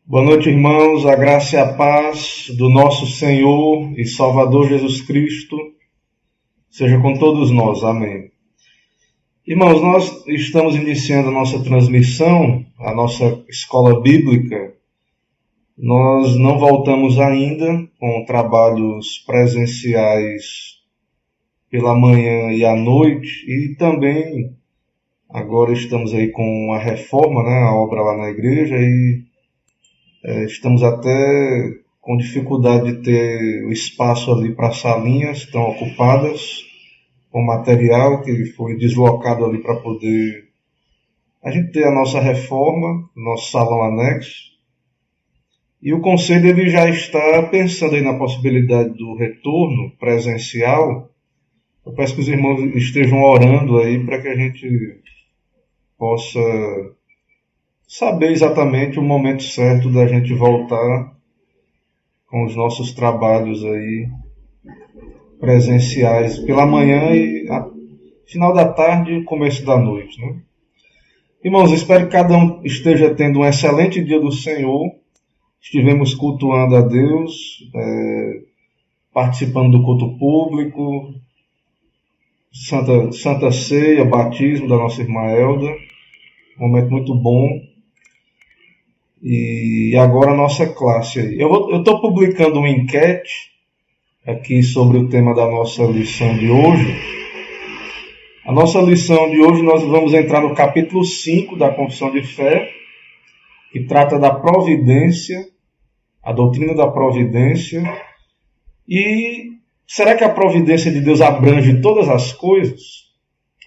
Boa noite, irmãos. A graça e a paz do nosso Senhor e Salvador Jesus Cristo seja com todos nós. Amém. Irmãos, nós estamos iniciando a nossa transmissão, a nossa escola bíblica. Nós não voltamos ainda com trabalhos presenciais pela manhã e à noite, e também agora estamos aí com a reforma, a obra lá na igreja, e estamos até com dificuldade de ter o espaço ali para salinhas que estão ocupadas com material que foi deslocado ali para poder a gente ter a nossa reforma, nosso salão anexo. E o conselho ele já está pensando aí na possibilidade do retorno presencial. Eu peço que os irmãos estejam orando aí para que a gente possa saber exatamente o momento certo da gente voltar com os nossos trabalhos aí presenciais pela manhã e final da tarde e começo da noite, né? Irmãos, espero que cada um esteja tendo um excelente dia do Senhor. Estivemos cultuando a Deus, participando do culto público, Santa Ceia, batismo da nossa irmã Elda, um momento muito bom. E agora a nossa classe aí. Eu estou publicando uma enquete aqui sobre o tema da nossa lição de hoje. A nossa lição de hoje nós vamos entrar no capítulo 5 da Confissão de Fé, que trata da providência, a doutrina da providência. E será que a providência de Deus abrange todas as coisas?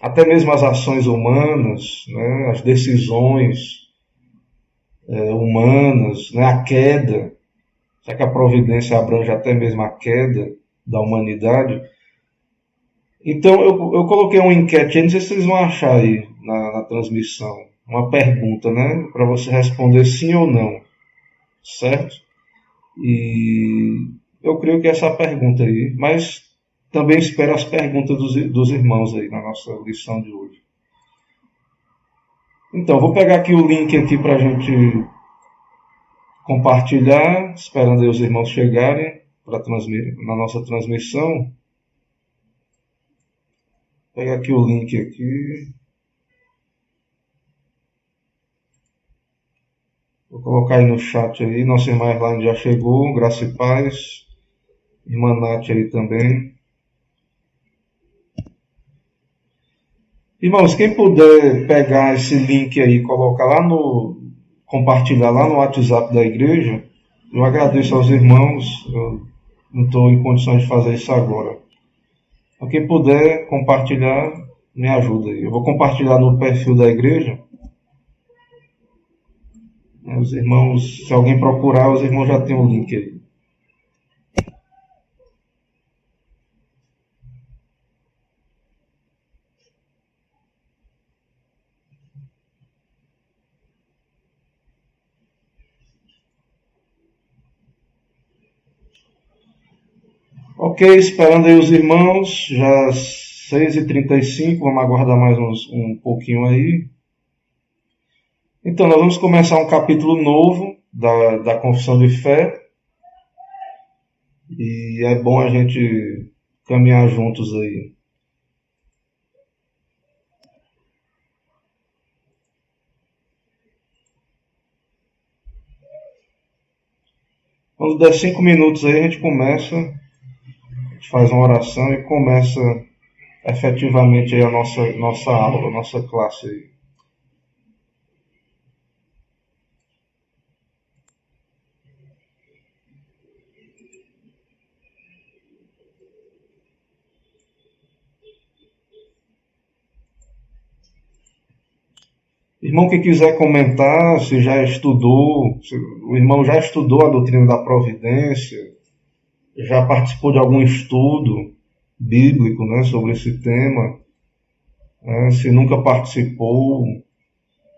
Até mesmo as ações humanas, as decisões humanas, a queda. Será que a providência abrange até mesmo a queda da humanidade? Então eu coloquei uma enquete, não sei se vocês vão achar aí na transmissão, uma pergunta, para você responder sim ou não, certo? E eu creio que essa é a pergunta aí, mas também espero as perguntas dos irmãos aí na nossa lição de hoje. Então, vou pegar aqui o link aqui para a gente compartilhar, esperando aí os irmãos chegarem na nossa transmissão. Vou pegar aqui o link aqui. Vou colocar aí no chat aí. Nossa irmã Erline já chegou, graça e paz. Irmã Nath aí também. Irmãos, quem puder pegar esse link aí e colocar compartilhar lá no WhatsApp da igreja, eu agradeço aos irmãos. Eu não estou em condições de fazer isso agora. Então, quem puder compartilhar, me ajuda aí. Eu vou compartilhar no perfil da igreja. Os irmãos, se alguém procurar, os irmãos já têm o link aí. Ok, esperando aí os irmãos, já 6h35, vamos aguardar mais um pouquinho aí. Então, nós vamos começar um capítulo novo da Confissão de Fé. E é bom a gente caminhar juntos aí. Quando der 5 minutos aí, a gente começa, a gente faz uma oração e começa efetivamente aí a nossa aula, a nossa classe aí. Irmão que quiser comentar, se já estudou, se o irmão já estudou a doutrina da providência, já participou de algum estudo bíblico, sobre esse tema, se nunca participou,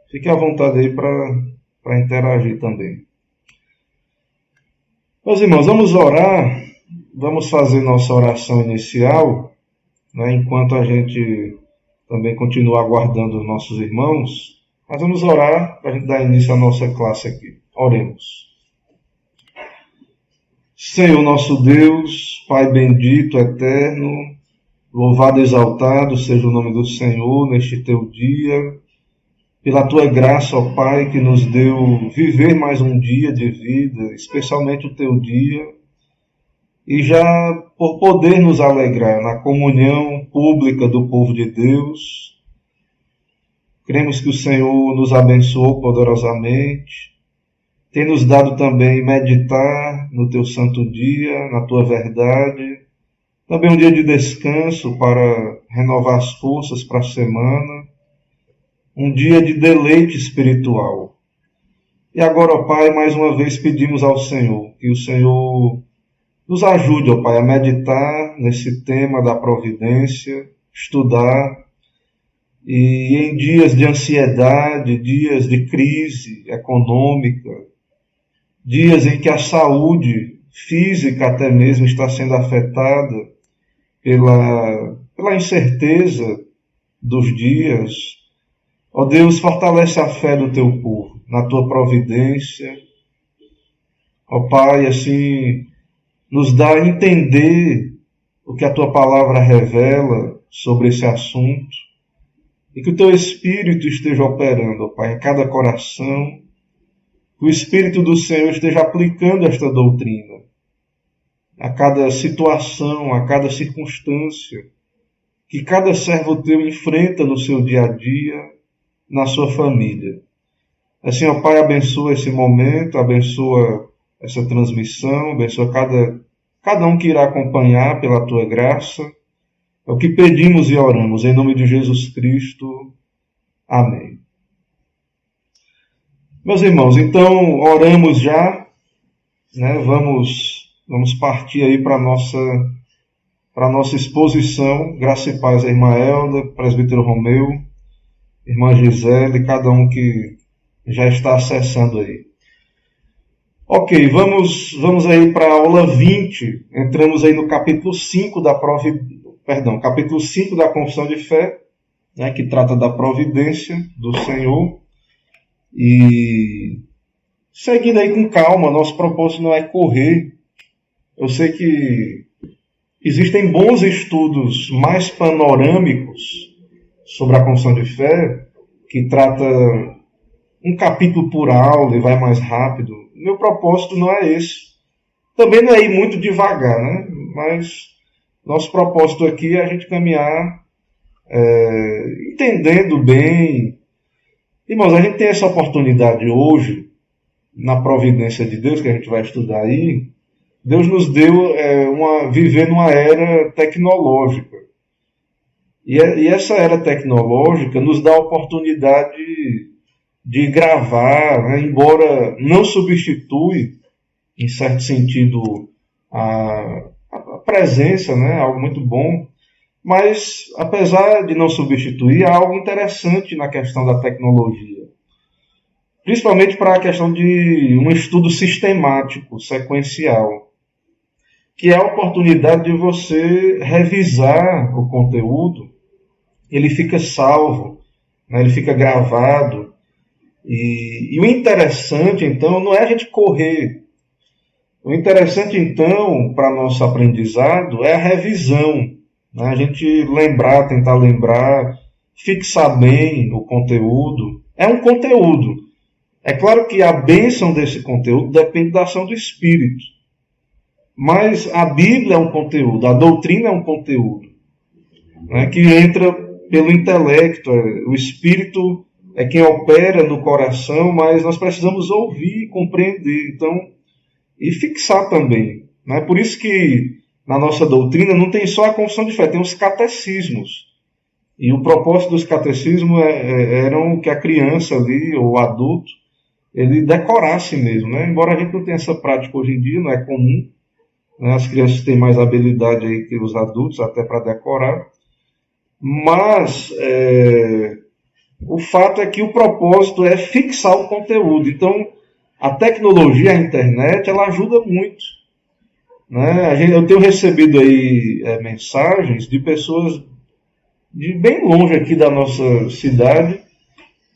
fique à vontade aí para interagir também. Meus irmãos, vamos orar, vamos fazer nossa oração inicial, enquanto a gente também continua aguardando os nossos irmãos. Mas vamos orar para a gente dar início à nossa classe aqui. Oremos. Senhor nosso Deus, Pai bendito, eterno, louvado e exaltado seja o nome do Senhor neste teu dia, pela tua graça, ó Pai, que nos deu viver mais um dia de vida, especialmente o teu dia, e já por poder nos alegrar na comunhão pública do povo de Deus. Cremos que o Senhor nos abençoou poderosamente, tem nos dado também meditar no teu santo dia, na tua verdade, também um dia de descanso para renovar as forças para a semana, um dia de deleite espiritual. E agora, ó Pai, mais uma vez pedimos ao Senhor que o Senhor nos ajude, ó Pai, a meditar nesse tema da providência, estudar, e em dias de ansiedade, dias de crise econômica, dias em que a saúde física até mesmo está sendo afetada pela incerteza dos dias. Ó Deus, fortalece a fé do teu povo na tua providência. Ó Pai, assim, nos dá a entender o que a tua palavra revela sobre esse assunto e que o teu Espírito esteja operando, ó Pai, em cada coração, que o Espírito do Senhor esteja aplicando esta doutrina a cada situação, a cada circunstância que cada servo teu enfrenta no seu dia a dia, na sua família. Assim, ó Pai, abençoa esse momento, abençoa essa transmissão, abençoa cada um que irá acompanhar pela tua graça. É o que pedimos e oramos, em nome de Jesus Cristo. Amém. Meus irmãos, então oramos já, né? Vamos partir aí para a nossa exposição. Graça e paz a irmã Elda, presbítero Romeu, irmã Gisele, cada um que já está acessando aí. Ok, vamos aí para a aula 20. Entramos aí no capítulo 5 capítulo 5 da Confissão de Fé, né, que trata da providência do Senhor. E seguindo aí com calma, nosso propósito não é correr. Eu sei que existem bons estudos mais panorâmicos sobre a Confissão de Fé, que trata um capítulo por aula e vai mais rápido. Meu propósito não é esse. Também não é ir muito devagar, né? Mas nosso propósito aqui é a gente caminhar entendendo bem. Irmãos, a gente tem essa oportunidade hoje, na providência de Deus, que a gente vai estudar aí. Deus nos deu viver numa era tecnológica. E essa era tecnológica nos dá a oportunidade de gravar, né, embora não substitui, em certo sentido, a presença, né, algo muito bom, mas, apesar de não substituir, há algo interessante na questão da tecnologia. Principalmente para a questão de um estudo sistemático, sequencial, que é a oportunidade de você revisar o conteúdo. Ele fica salvo, né, ele fica gravado. E o interessante, então, não é a gente correr. O interessante, então, para nosso aprendizado, é a revisão. Né? A gente tentar lembrar, fixar bem o conteúdo. É um conteúdo. É claro que a bênção desse conteúdo depende da ação do Espírito. Mas a Bíblia é um conteúdo, a doutrina é um conteúdo, né, que entra pelo intelecto. O Espírito é quem opera no coração, mas nós precisamos ouvir, compreender, então, e fixar também. Né? Por isso que na nossa doutrina não tem só a confissão de fé, tem os catecismos. E o propósito dos catecismos eram que a criança ali, ou o adulto, ele decorasse mesmo. Né? Embora a gente não tenha essa prática hoje em dia, não é comum. Né? As crianças têm mais habilidade aí que os adultos, até para decorar. Mas o fato é que o propósito é fixar o conteúdo. Então, a tecnologia, a internet, ela ajuda muito. Né? Eu tenho recebido aí mensagens de pessoas de bem longe aqui da nossa cidade,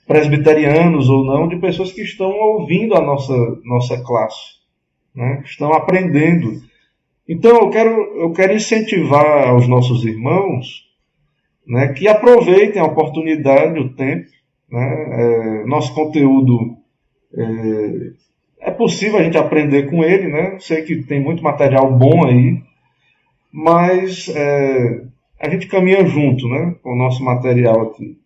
presbiterianos ou não, de pessoas que estão ouvindo a nossa classe. né, que estão aprendendo. Então eu quero incentivar aos nossos irmãos, né, que aproveitem a oportunidade, o tempo, né, nosso conteúdo é possível a gente aprender com ele, né? Sei que tem muito material bom aí, mas a gente caminha junto, né, com o nosso material aqui.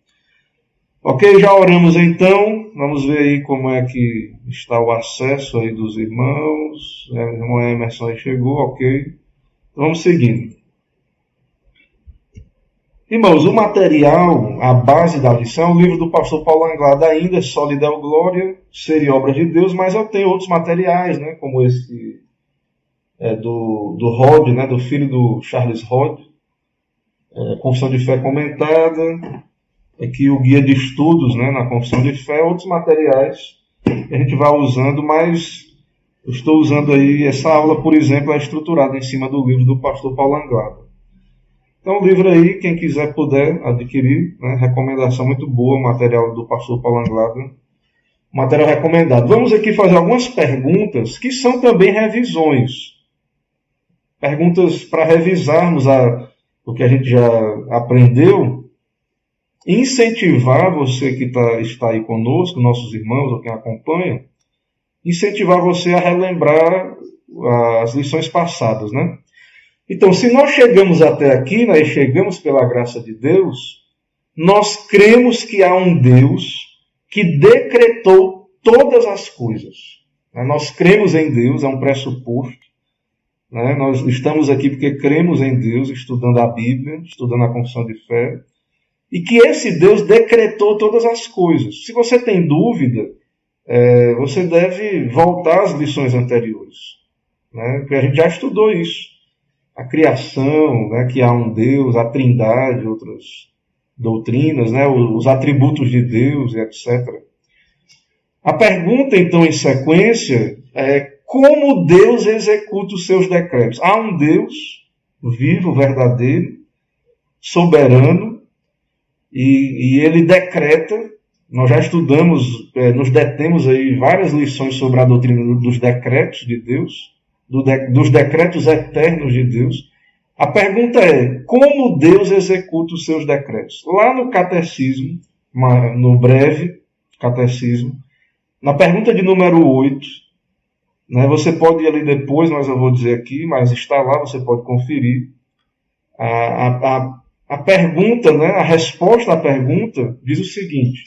Ok, já oramos então. Vamos ver aí como é que está o acesso aí dos irmãos. O irmão Emerson aí chegou, ok. Então, vamos seguindo. Irmãos, o material, a base da lição, o livro do pastor Paulo Anglada ainda, Só lhe deu glória, Ser e Obra de Deus, mas eu tenho outros materiais, né, como esse do Rod, né, do filho do Charles Rod, Confissão de Fé Comentada, aqui o guia de estudos, né, na Confissão de Fé, outros materiais que a gente vai usando, mas eu estou usando aí, essa aula, por exemplo, é estruturada em cima do livro do pastor Paulo Anglada. Então, o livro aí, quem quiser puder adquirir, né, recomendação muito boa, o material do pastor Paulo Anglada, material recomendado. Vamos aqui fazer algumas perguntas que são também revisões. Perguntas para revisarmos o que a gente já aprendeu, incentivar você que está aí conosco, nossos irmãos ou quem acompanha, incentivar você a relembrar as lições passadas, né? Então, se nós chegamos até aqui, né, e chegamos pela graça de Deus, nós cremos que há um Deus que decretou todas as coisas. Nós cremos em Deus, é um pressuposto. Né? Nós estamos aqui porque cremos em Deus, estudando a Bíblia, estudando a Confissão de Fé, e que esse Deus decretou todas as coisas. Se você tem dúvida, você deve voltar às lições anteriores, né? Porque a gente já estudou isso. A criação, né? Que há um Deus, a trindade, outras doutrinas, né? Os atributos de Deus, e etc. A pergunta, então, em sequência, é como Deus executa os seus decretos. Há um Deus vivo, verdadeiro, soberano, e ele decreta. Nós já estudamos, nos detemos aí várias lições sobre a doutrina dos decretos de Deus, dos decretos eternos de Deus. A pergunta é, como Deus executa os seus decretos? Lá no catecismo, no breve catecismo, na pergunta de número 8, né, você pode ir ali depois, mas eu vou dizer aqui, mas está lá, você pode conferir. A pergunta, né, a resposta à pergunta diz o seguinte: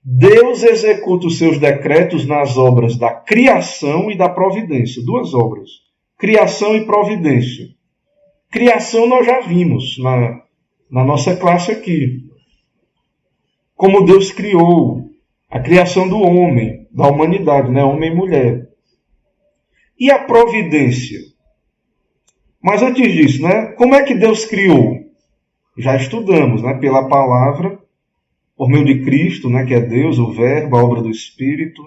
Deus executa os seus decretos nas obras da criação e da providência. Duas obras, criação e providência. Criação nós já vimos na nossa classe aqui. Como Deus criou a criação do homem, da humanidade, né, homem e mulher. E a providência? Mas antes disso, né, como é que Deus criou? Já estudamos, né, pela palavra, por meio de Cristo, né, que é Deus, o Verbo, a obra do Espírito,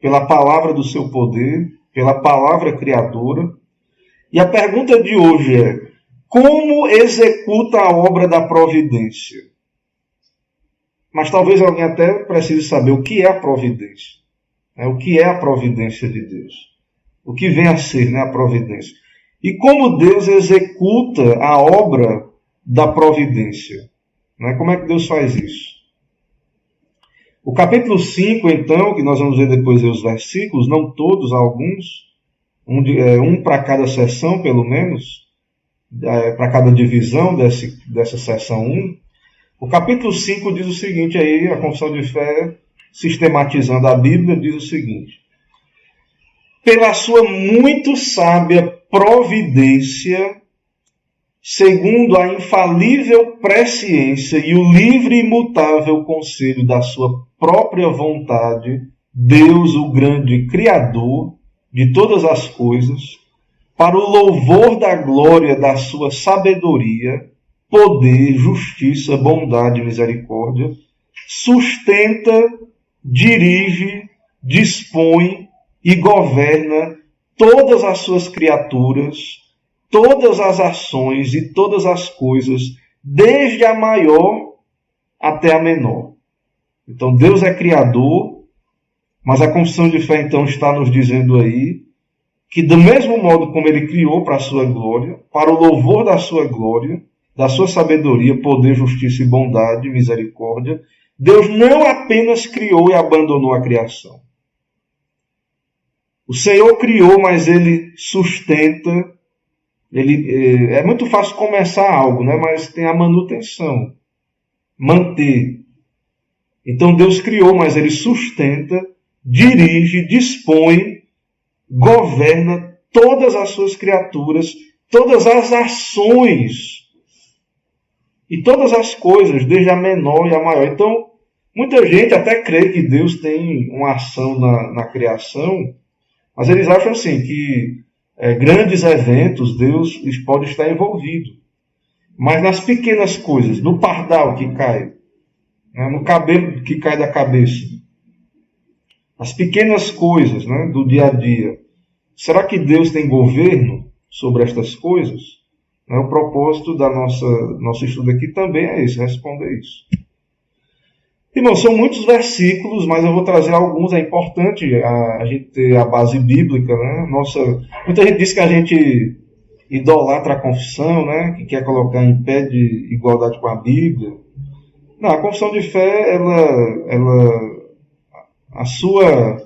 pela palavra do seu poder, pela palavra criadora. E a pergunta de hoje é, como executa a obra da providência? Mas talvez alguém até precise saber o que é a providência. O que é a providência de Deus? O que vem a ser, né, a providência? E como Deus executa a obra da providência? Como é que Deus faz isso? O capítulo 5, então, que nós vamos ver depois os versículos, não todos, alguns, um para cada seção, pelo menos, para cada divisão dessa seção 1. O capítulo 5 diz o seguinte, aí, a Confissão de Fé, sistematizando a Bíblia, diz o seguinte: pela sua muito sábia providência, segundo a infalível presciência e o livre e imutável conselho da sua própria vontade, Deus, o grande Criador de todas as coisas, para o louvor da glória da sua sabedoria, poder, justiça, bondade e misericórdia, sustenta, dirige, dispõe e governa todas as suas criaturas, todas as ações e todas as coisas, desde a maior até a menor. Então, Deus é criador, mas a Confissão de Fé, então, está nos dizendo aí que do mesmo modo como ele criou para a sua glória, para o louvor da sua glória, da sua sabedoria, poder, justiça e bondade, misericórdia, Deus não apenas criou e abandonou a criação. O Senhor criou, mas ele sustenta. É muito fácil começar algo, né? Mas tem a manutenção, manter. Então Deus criou, mas ele sustenta, dirige, dispõe, governa todas as suas criaturas, todas as ações e todas as coisas, desde a menor e a maior. Então, muita gente até crê que Deus tem uma ação na criação, mas eles acham assim que grandes eventos Deus pode estar envolvido. Mas nas pequenas coisas, no pardal que cai, né, no cabelo que cai da cabeça, as pequenas coisas, né, do dia a dia, será que Deus tem governo sobre estas coisas? O propósito da nosso estudo aqui também é esse, responder isso. Irmão, são muitos versículos, mas eu vou trazer alguns. É importante a gente ter a base bíblica, né? Muita gente diz que a gente idolatra a confissão, né? Que quer colocar em pé de igualdade com a Bíblia. Não, a confissão de fé, a sua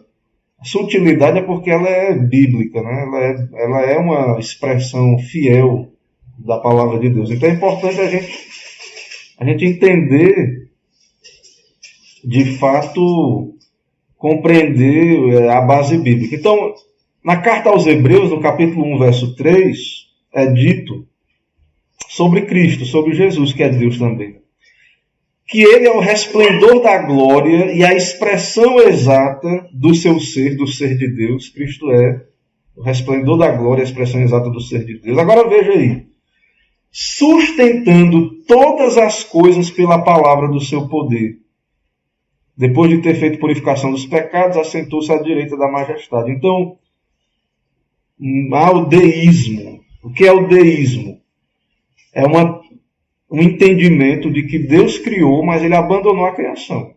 utilidade é porque ela é bíblica, né? Ela é uma expressão fiel da palavra de Deus. Então é importante a gente entender, de fato, compreender a base bíblica. Então, na carta aos Hebreus, no capítulo 1, verso 3, é dito sobre Cristo, sobre Jesus, que é Deus também, que ele é o resplendor da glória e a expressão exata do seu ser, do ser de Deus. Cristo é o resplendor da glória, a expressão exata do ser de Deus. Agora veja aí. Sustentando todas as coisas pela palavra do seu poder. Depois de ter feito purificação dos pecados, assentou-se à direita da majestade. Então, há o deísmo. O que é o deísmo? É um entendimento de que Deus criou, mas ele abandonou a criação.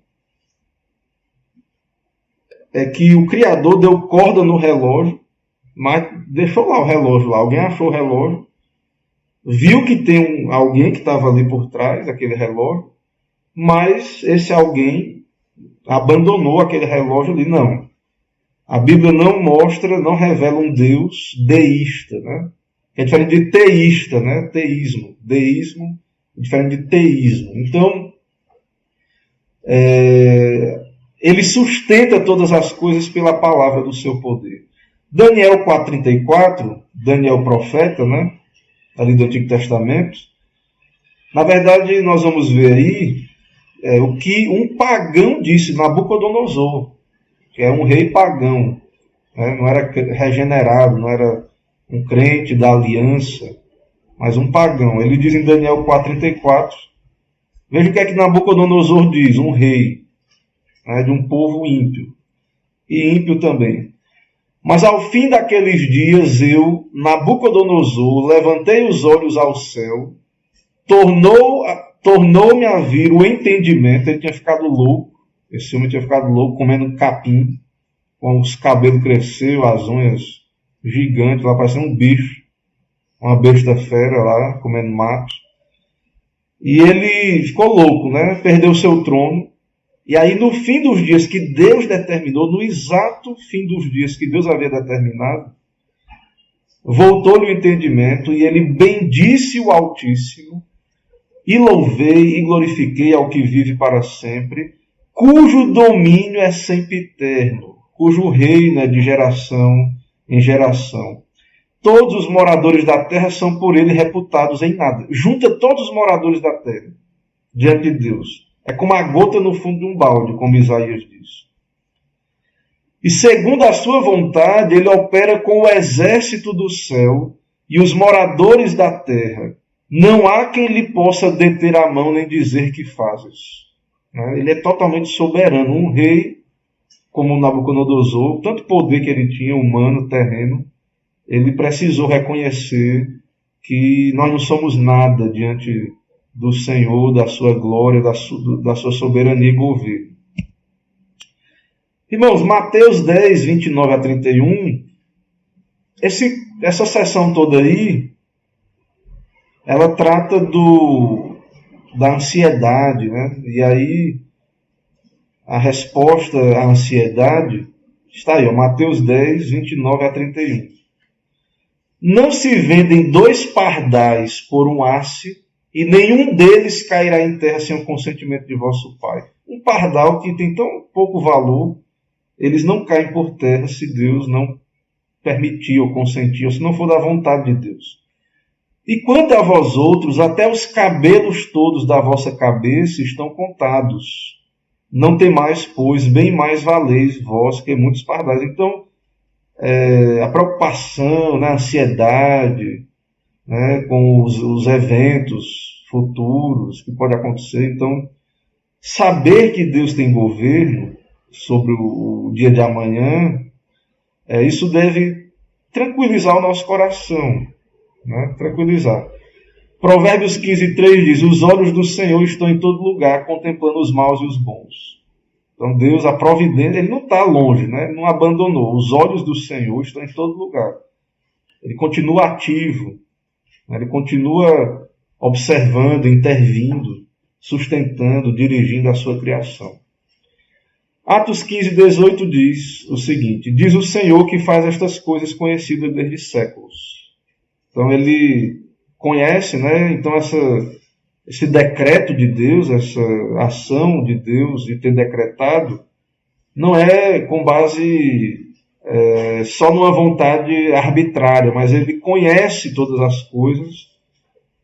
É que o Criador deu corda no relógio, mas deixou lá o relógio lá. Alguém achou o relógio, viu que tem alguém que estava ali por trás daquele relógio, mas esse alguém abandonou aquele relógio ali. Não. A Bíblia não mostra, não revela um Deus deísta, né? É diferente de teísta, né? Teísmo. Deísmo é diferente de teísmo. Então, ele sustenta todas as coisas pela palavra do seu poder. Daniel 4,34, Daniel profeta, né? Ali do Antigo Testamento. Na verdade, nós vamos ver aí o que um pagão disse, Nabucodonosor, que é um rei pagão, né? Não era regenerado, não era um crente da aliança, mas um pagão. Ele diz em Daniel 4,34, veja o que é que Nabucodonosor diz, um rei, né, de um povo ímpio, e ímpio também. Mas ao fim daqueles dias eu, Nabucodonosor, levantei os olhos ao céu, tornou-me a vir o entendimento. Ele tinha ficado louco, esse homem tinha ficado louco comendo capim, com os cabelos cresceu, as unhas gigantes, lá parecia um bicho, uma besta fera lá, comendo mato. E ele ficou louco, né? Perdeu seu trono. E aí, no fim dos dias que Deus determinou, no exato fim dos dias que Deus havia determinado, voltou-lhe o entendimento e ele bendisse o Altíssimo, e louvei e glorifiquei ao que vive para sempre, cujo domínio é sempiterno, cujo reino é de geração em geração. Todos os moradores da terra são por ele reputados em nada. Junta todos os moradores da terra diante de Deus. É como a gota no fundo de um balde, como Isaías diz. E segundo a sua vontade, ele opera com o exército do céu e os moradores da terra. Não há quem lhe possa deter a mão nem dizer que fazes. Ele é totalmente soberano. Um rei como Nabucodonosor, tanto poder que ele tinha, humano, terreno, ele precisou reconhecer que nós não somos nada diante do Senhor, da sua glória, da sua soberania e governo. Irmãos, Mateus 10, 29 a 31, Essa seção toda aí, ela trata da ansiedade, né? E aí, a resposta à ansiedade está aí, ó, Mateus 10, 29 a 31. Não se vendem 2 pardais por um asse, e nenhum deles cairá em terra sem o consentimento de vosso Pai. Um pardal que tem tão pouco valor, eles não caem por terra se Deus não permitir ou consentir, ou se não for da vontade de Deus. E quanto a vós outros, até os cabelos todos da vossa cabeça estão contados. Não temais, pois, bem mais valeis vós que muitos pardais. Então, a preocupação, né, a ansiedade, né, com os eventos futuros que podem acontecer. Então, saber que Deus tem governo sobre o dia de amanhã, isso deve tranquilizar o nosso coração, né? Tranquilizar. Provérbios 15, 3 diz: os olhos do Senhor estão em todo lugar, contemplando os maus e os bons. Então Deus, a providência, Ele não está longe, né? Ele não abandonou. Os olhos do Senhor estão em todo lugar. Ele continua ativo, né? Ele continua observando, intervindo, sustentando, dirigindo a sua criação. Atos 15, 18 diz o seguinte: diz o Senhor que faz estas coisas conhecidas desde séculos. Então ele conhece, né? Então esse decreto de Deus, essa ação de Deus de ter decretado, não é com base só numa vontade arbitrária, mas ele conhece todas as coisas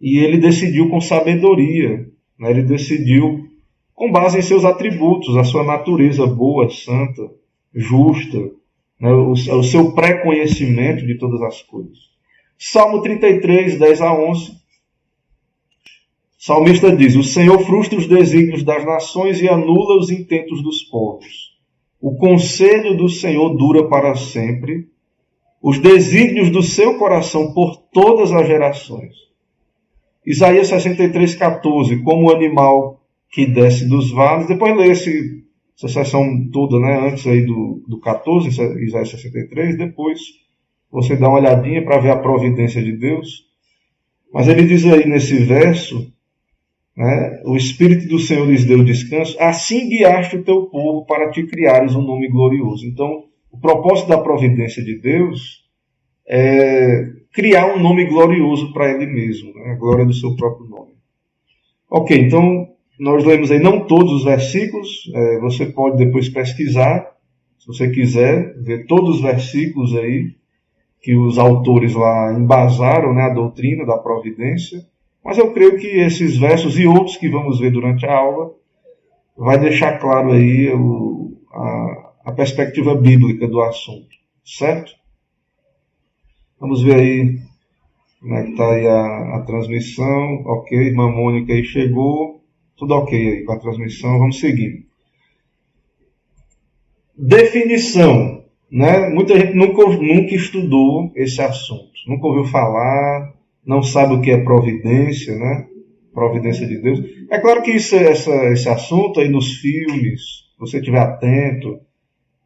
e ele decidiu com sabedoria, né? Ele decidiu com base em seus atributos, a sua natureza boa, santa, justa, né? O seu pré-conhecimento de todas as coisas. Salmo 33, 10 a 11. O salmista diz: o Senhor frustra os desígnios das nações e anula os intentos dos povos. O conselho do Senhor dura para sempre, os desígnios do seu coração por todas as gerações. Isaías 63, 14. Como o animal que desce dos vales. Depois lê essa seção toda, né? Antes aí do 14, Isaías 63, depois você dá uma olhadinha para ver a providência de Deus. Mas ele diz aí nesse verso, né, o Espírito do Senhor lhes deu descanso, assim guiaste o teu povo para te criares um nome glorioso. Então, o propósito da providência de Deus é criar um nome glorioso para Ele mesmo, né, a glória do seu próprio nome. Ok, então nós lemos aí não todos os versículos, você pode depois pesquisar, se você quiser, ver todos os versículos aí que os autores lá embasaram, né, a doutrina da providência, mas eu creio que esses versos e outros que vamos ver durante a aula vai deixar claro aí a perspectiva bíblica do assunto, certo? Vamos ver aí como é que está aí a transmissão. Ok, irmã Mônica aí chegou, tudo ok aí com a transmissão, vamos seguir. Definição, né? Muita gente nunca estudou esse assunto, nunca ouviu falar, não sabe o que é providência, né? Providência de Deus. É claro que esse assunto aí nos filmes, se você estiver atento,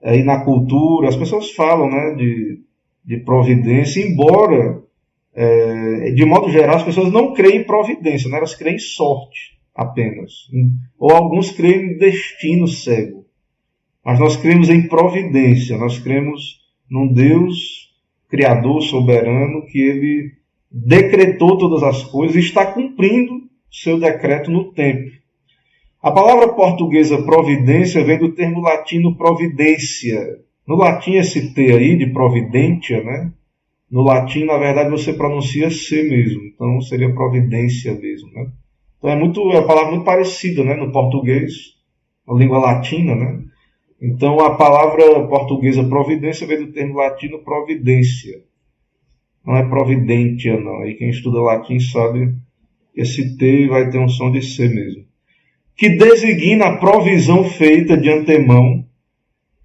aí na cultura, as pessoas falam, né, de providência, embora, de modo geral, as pessoas não creem em providência, né? Elas creem em sorte apenas. Ou alguns creem em destino cego. Mas nós cremos em providência, nós cremos num Deus criador, soberano, que Ele decretou todas as coisas e está cumprindo seu decreto no tempo. A palavra portuguesa providência vem do termo latino providência. No latim esse T aí de providentia, né? No latim, na verdade, você pronuncia C mesmo. Então seria providência mesmo, né? Então é uma palavra muito parecida, né? No português, a língua latina, né? Então a palavra portuguesa providência vem do termo latino providência. Não é providentia, não. Aí quem estuda latim sabe que esse T vai ter um som de C mesmo. Que designa a provisão feita de antemão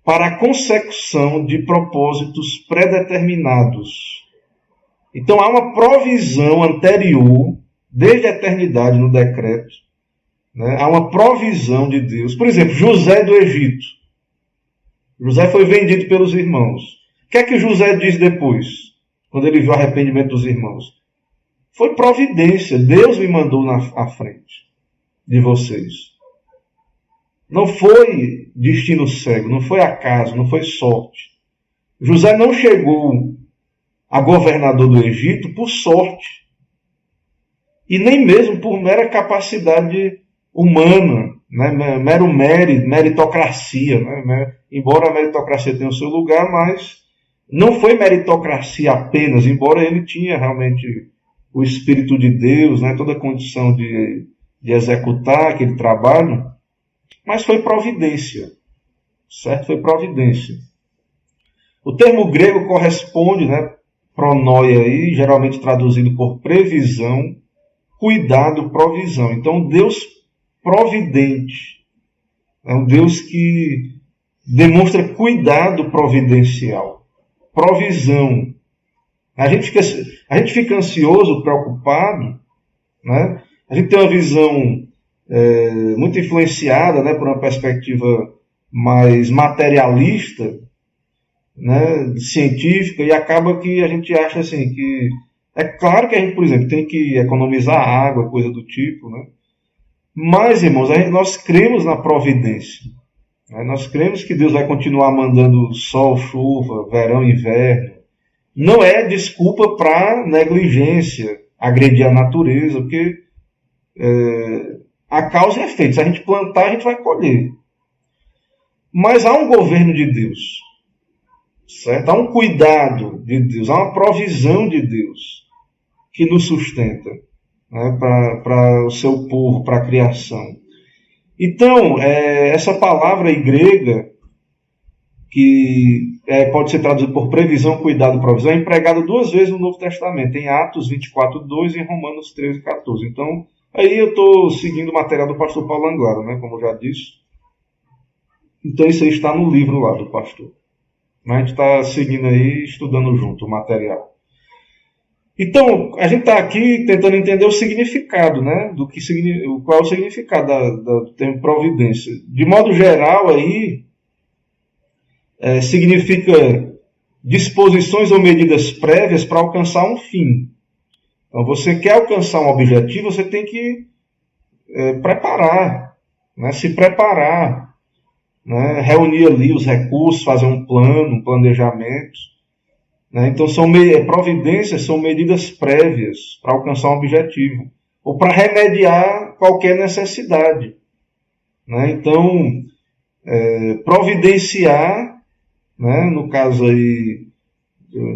para a consecução de propósitos predeterminados. Então há uma provisão anterior, desde a eternidade no decreto, né? Há uma provisão de Deus. Por exemplo, José do Egito. José foi vendido pelos irmãos. O que é que José diz depois? quando ele viu o arrependimento dos irmãos? Foi providência. Deus me mandou à frente de vocês. Não foi destino cego, não foi acaso, não foi sorte. José não chegou a governador do Egito por sorte. E nem mesmo por mera capacidade humana, né? Mero mérito, meritocracia. Né? Embora a meritocracia tenha o seu lugar, mas não foi meritocracia apenas, embora ele tinha realmente o Espírito de Deus, né? Toda a condição de executar aquele trabalho, mas foi providência, certo? Foi providência. O termo grego corresponde, né? Pronoia aí, geralmente traduzido por previsão, cuidado, provisão. Então, Deus providente é um Deus que demonstra cuidado providencial, provisão. A gente fica ansioso, preocupado, né? A gente tem uma visão muito influenciada, né, por uma perspectiva mais materialista, né, científica, e acaba que a gente acha assim que é claro que a gente, por exemplo, tem que economizar água, coisa do tipo, né? Mas, irmãos, nós cremos na providência. Né? Nós cremos que Deus vai continuar mandando sol, chuva, verão, inverno. Não é desculpa para negligência, agredir a natureza, porque a causa é efeito. Se a gente plantar, a gente vai colher. Mas há um governo de Deus, certo? Há um cuidado de Deus, há uma provisão de Deus que nos sustenta, né, para o seu povo, para a criação. Então, essa palavra aí grega, que pode ser traduzida por previsão, cuidado, provisão, é empregada 2 vezes no Novo Testamento, em Atos 24:2 e em Romanos 13:14. Então, aí eu estou seguindo o material do pastor Paulo Anglaro, né, como eu já disse. Então, isso aí está no livro lá do pastor. Mas a gente está seguindo aí, estudando junto o material. Então, a gente está aqui tentando entender o significado, né? Qual é o significado do termo providência. De modo geral, aí, significa disposições ou medidas prévias para alcançar um fim. Então, você quer alcançar um objetivo, você tem que preparar, né? Se preparar, né? Reunir ali os recursos, fazer um plano, um planejamento. Então, providências são medidas prévias para alcançar um objetivo, ou para remediar qualquer necessidade. Então, providenciar, né, no caso aí,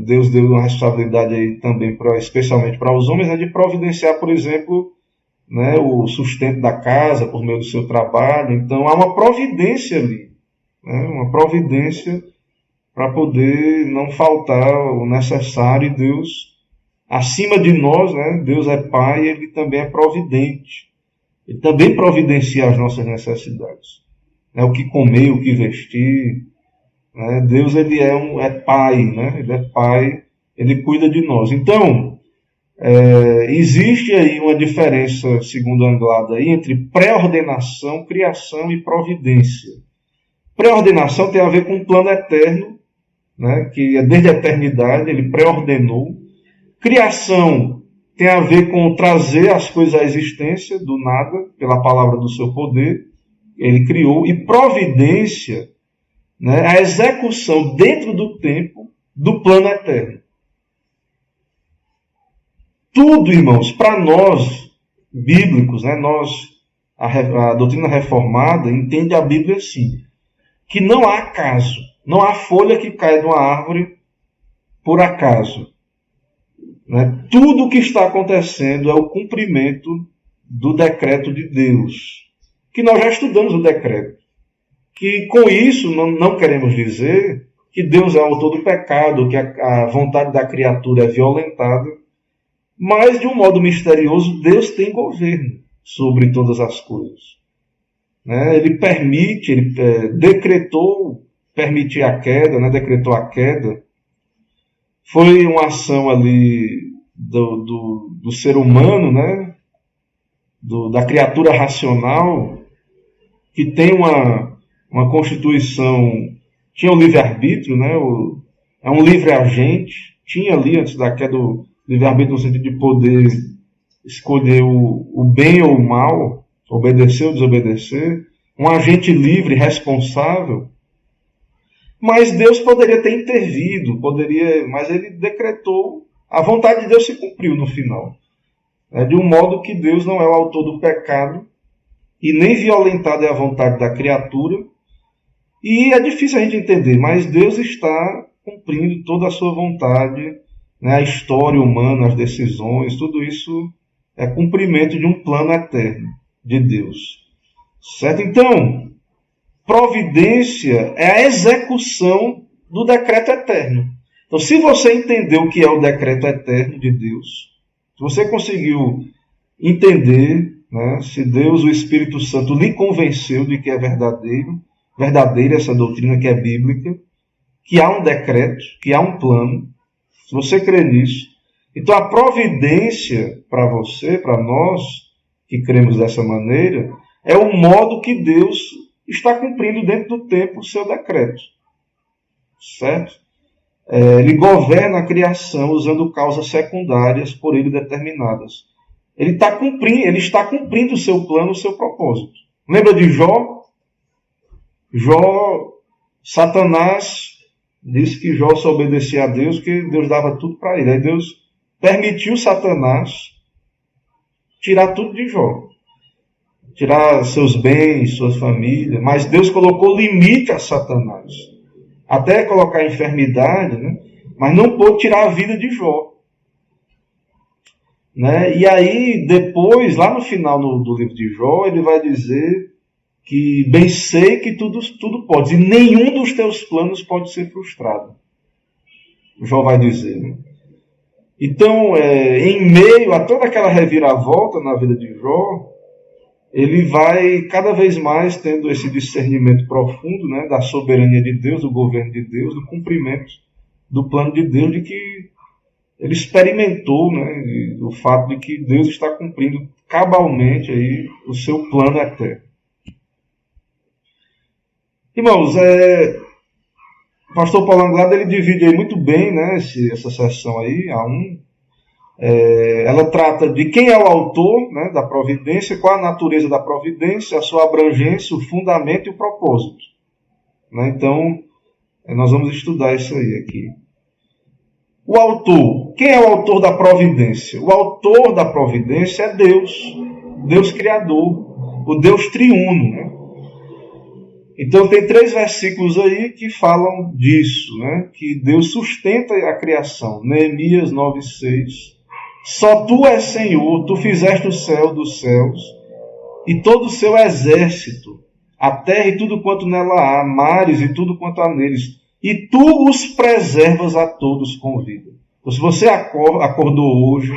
Deus deu uma responsabilidade aí também, especialmente para os homens, né, de providenciar, por exemplo, né, o sustento da casa por meio do seu trabalho. Então, há uma providência ali, né, uma providência para poder não faltar o necessário. E Deus, acima de nós, né, Deus é Pai, Ele também é providente. Ele também providencia as nossas necessidades. Né, o que comer, o que vestir. Né, Deus, Ele é Pai, né, Ele é Pai, Ele cuida de nós. Então, existe aí uma diferença, segundo Anglada, aí, entre pré-ordenação, criação e providência. Pré-ordenação tem a ver com um plano eterno, né, que é desde a eternidade, ele pré-ordenou. Criação tem a ver com trazer as coisas à existência do nada, pela palavra do seu poder, ele criou. E providência, né, a execução dentro do tempo do plano eterno. Tudo, irmãos, para nós, bíblicos, né, a doutrina reformada entende a Bíblia assim, que não há acaso. Não há folha que cai de uma árvore por acaso. Né? Tudo o que está acontecendo é o cumprimento do decreto de Deus. Que nós já estudamos o decreto. Que com isso não queremos dizer que Deus é o autor do pecado, que a vontade da criatura é violentada. Mas, de um modo misterioso, Deus tem governo sobre todas as coisas. Né? Ele permite, ele decretou permitir a queda, né? Decretou a queda. Foi uma ação ali do ser humano, né? Da criatura racional, que tem uma constituição, tinha um livre-arbítrio, né? É um livre agente, tinha ali, antes da queda do livre-arbítrio, no sentido de poder escolher o bem ou o mal, obedecer ou desobedecer, um agente livre, responsável. Mas Deus poderia ter intervido, mas ele decretou, a vontade de Deus se cumpriu no final. De um modo que Deus não é o autor do pecado, e nem violentada é a vontade da criatura. E é difícil a gente entender, mas Deus está cumprindo toda a sua vontade, né? A história humana, as decisões, tudo isso é cumprimento de um plano eterno de Deus. Certo? Então, providência é a execução do decreto eterno. Então, se você entendeu o que é o decreto eterno de Deus, se você conseguiu entender, né, se Deus, o Espírito Santo, lhe convenceu de que é verdadeira essa doutrina que é bíblica, que há um decreto, que há um plano, se você crê nisso, então a providência para você, para nós que cremos dessa maneira, é o modo que Deus está cumprindo dentro do tempo o seu decreto. Certo? Ele governa a criação usando causas secundárias por ele determinadas. Ele está cumprindo o seu plano, o seu propósito. Lembra de Jó? Satanás disse que Jó só obedecia a Deus, que Deus dava tudo para ele. Aí Deus permitiu Satanás tirar tudo de Jó. Tirar seus bens, suas famílias. Mas Deus colocou limite a Satanás. Até colocar enfermidade, né? Mas não pôde tirar a vida de Jó. Né? E aí, depois, lá no final do livro de Jó, ele vai dizer que bem sei que tudo pode, e nenhum dos teus planos pode ser frustrado. Jó vai dizer. Né? Então, em meio a toda aquela reviravolta na vida de Jó, ele vai cada vez mais tendo esse discernimento profundo, né, da soberania de Deus, do governo de Deus, do cumprimento do plano de Deus, de que ele experimentou, né, o fato de que Deus está cumprindo cabalmente aí o seu plano eterno. Irmãos, o pastor Paulo Anglada, ele divide aí muito bem, né, essa sessão aí, ela trata de quem é o autor, né, da providência, qual a natureza da providência, a sua abrangência, o fundamento e o propósito. Né? Então, nós vamos estudar isso aí aqui. O autor. Quem é o autor da providência? O autor da providência é Deus. Deus Criador. O Deus triuno. Né? Então tem 3 versículos aí que falam disso. Né? Que Deus sustenta a criação. Neemias 9:6. Só tu és Senhor, tu fizeste o céu dos céus e todo o seu exército, a terra e tudo quanto nela há, mares e tudo quanto há neles. E tu os preservas a todos com vida. Então, se você acordou hoje,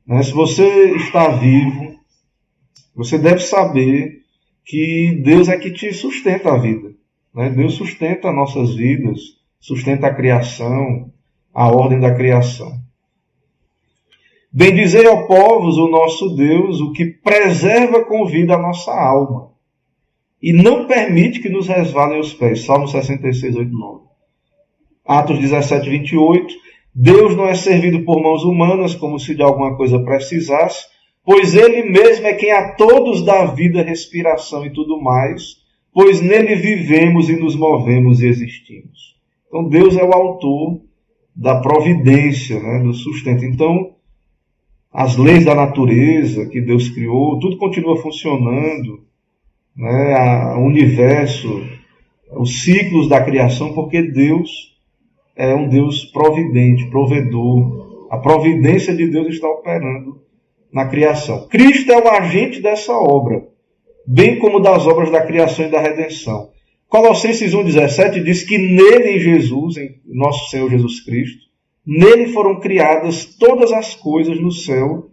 né, se você está vivo, você deve saber que Deus é que te sustenta a vida. Né? Deus sustenta nossas vidas, sustenta a criação, a ordem da criação. Bendizei, ó povos, o nosso Deus, o que preserva com vida a nossa alma e não permite que nos resvalem os pés. Salmo 66, 8, 9. Atos 17, 28. Deus não é servido por mãos humanas, como se de alguma coisa precisasse, pois Ele mesmo é quem a todos dá vida, respiração e tudo mais, pois nele vivemos e nos movemos e existimos. Então Deus é o autor da providência, né, do sustento. Então, as leis da natureza que Deus criou, tudo continua funcionando, né, o universo, os ciclos da criação, porque Deus é um Deus providente, provedor. A providência de Deus está operando na criação. Cristo é o agente dessa obra, bem como das obras da criação e da redenção. Colossenses 1,17 diz que nele, em Jesus, em nosso Senhor Jesus Cristo, nele foram criadas todas as coisas no céu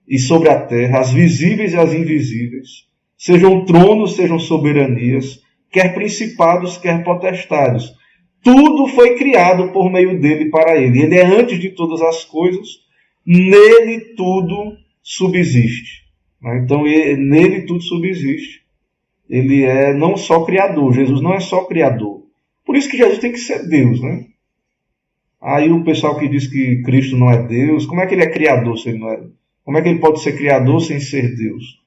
e sobre a terra, as visíveis e as invisíveis, sejam tronos, sejam soberanias, quer principados, quer potestades. Tudo foi criado por meio dele e para ele. Ele é antes de todas as coisas, nele tudo subsiste. Então, nele tudo subsiste. Ele é não só criador, Jesus não é só criador. Por isso que Jesus tem que ser Deus, né? Aí o pessoal que diz que Cristo não é Deus, como é que ele é criador se ele não é? Como é que ele pode ser criador sem ser Deus?